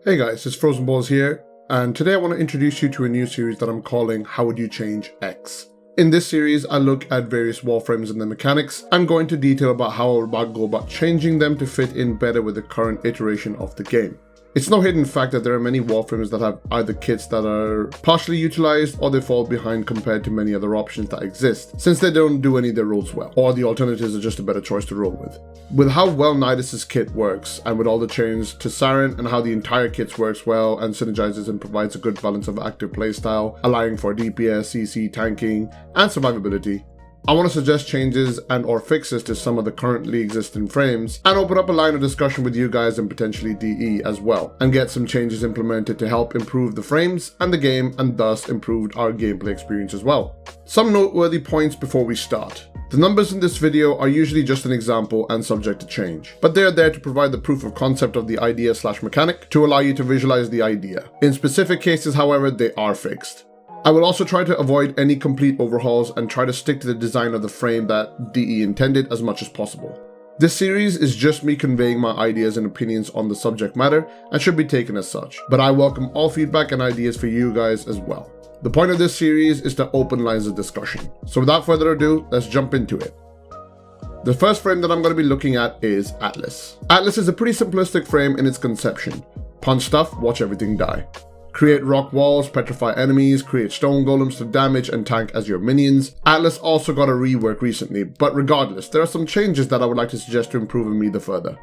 Hey guys, it's Frozenballz here, and today I want to introduce you to a new series that I'm calling How Would You Change X? In this series, I look at various Warframes and their mechanics, and go into detail about how I would go about changing them to fit in better with the current iteration of the game. It's no hidden fact that there are many Warframes that have either kits that are partially utilized or they fall behind compared to many other options that exist, since they don't do any of their roles well, or the alternatives are just a better choice to roll with. With how well Nidus's kit works, and with all the changes to Siren and how the entire kit works well and synergizes and provides a good balance of active playstyle, allowing for DPS, CC, tanking, and survivability, I want to suggest changes and or fixes to some of the currently existing frames and open up a line of discussion with you guys and potentially DE as well, and get some changes implemented to help improve the frames and the game and thus improved our gameplay experience as well. Some noteworthy points before we start. The numbers in this video are usually just an example and subject to change, but they are there to provide the proof of concept of the idea/mechanic to allow you to visualize the idea. In specific cases, however, they are fixed. I will also try to avoid any complete overhauls and try to stick to the design of the frame that DE intended as much as possible. This series is just me conveying my ideas and opinions on the subject matter and should be taken as such, but I welcome all feedback and ideas for you guys as well. The point of this series is to open lines of discussion. So without further ado, let's jump into it. The first frame that I'm going to be looking at is Atlas. Atlas is a pretty simplistic frame in its conception. Punch stuff, watch everything die. Create rock walls, petrify enemies, create stone golems to damage and tank as your minions. Atlas also got a rework recently, but regardless, there are some changes that I would like to suggest to improve him either further.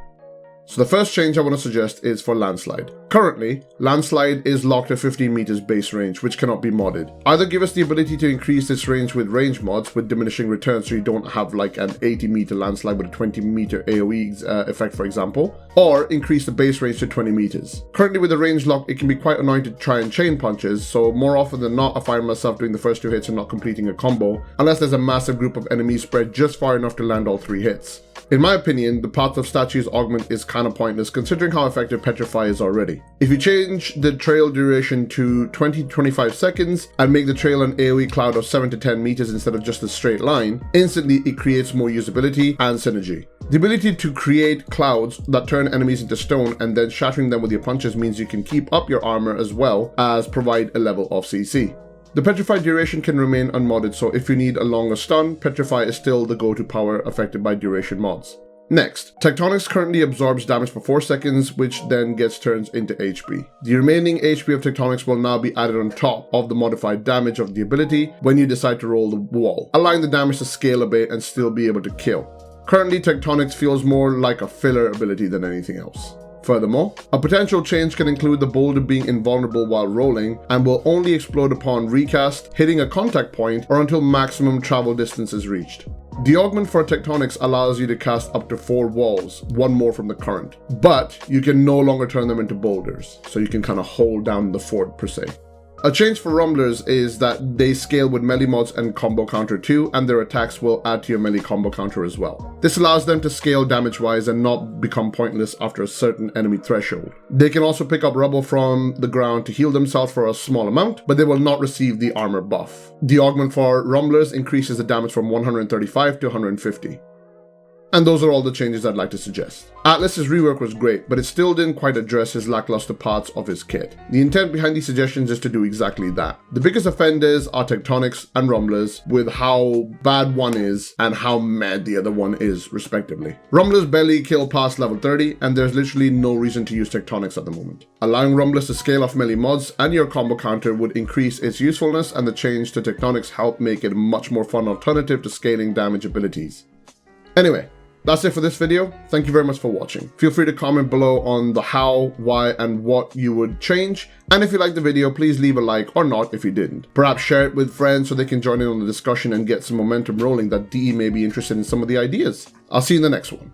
So the first change I want to suggest is for Landslide. Currently, Landslide is locked at 15 meters base range, which cannot be modded. Either give us the ability to increase this range with range mods with diminishing returns so you don't have like an 80 meter landslide with a 20 meter AoE effect, for example, or increase the base range to 20 meters. Currently with the range lock, it can be quite annoying to try and chain punches, so more often than not I find myself doing the first 2 hits and not completing a combo, unless there's a massive group of enemies spread just far enough to land all 3 hits. In my opinion, the Path of Statues augment is kinda pointless considering how effective Petrify is already. If you change the trail duration to 20 to 25 seconds and make the trail an AoE cloud of 7 to 10 meters instead of just a straight line, instantly it creates more usability and synergy. The ability to create clouds that turn enemies into stone and then shattering them with your punches means you can keep up your armor as well as provide a level of CC. The Petrify duration can remain unmodded, so if you need a longer stun, Petrify is still the go-to power affected by duration mods. Next, Tektronix currently absorbs damage for 4 seconds, which then gets turned into HP. The remaining HP of Tektronix will now be added on top of the modified damage of the ability when you decide to roll the wall, allowing the damage to scale a bit and still be able to kill. Currently, Tektronix feels more like a filler ability than anything else. Furthermore, a potential change can include the boulder being invulnerable while rolling and will only explode upon recast, hitting a contact point, or until maximum travel distance is reached. The augment for Tektronix allows you to cast up to 4 walls, 1 more from the current, but you can no longer turn them into boulders, so you can kind of hold down the fort per se. A change for Rumblers is that they scale with melee mods and combo counter too, and their attacks will add to your melee combo counter as well. This allows them to scale damage wise and not become pointless after a certain enemy threshold. They can also pick up rubble from the ground to heal themselves for a small amount, but they will not receive the armor buff. The augment for Rumblers increases the damage from 135 to 150. And those are all the changes I'd like to suggest. Atlas's rework was great, but it still didn't quite address his lackluster parts of his kit. The intent behind these suggestions is to do exactly that. The biggest offenders are Tektronix and Rumblers, with how bad one is and how mad the other one is, respectively. Rumblers barely kill past level 30, and there's literally no reason to use Tektronix at the moment. Allowing Rumblers to scale off melee mods and your combo counter would increase its usefulness, and the change to Tektronix helped make it a much more fun alternative to scaling damage abilities. Anyway, that's it for this video. Thank you very much for watching. Feel free to comment below on the how, why, and what you would change. And if you liked the video, please leave a like or not if you didn't. Perhaps share it with friends so they can join in on the discussion and get some momentum rolling that DE may be interested in some of the ideas. I'll see you in the next one.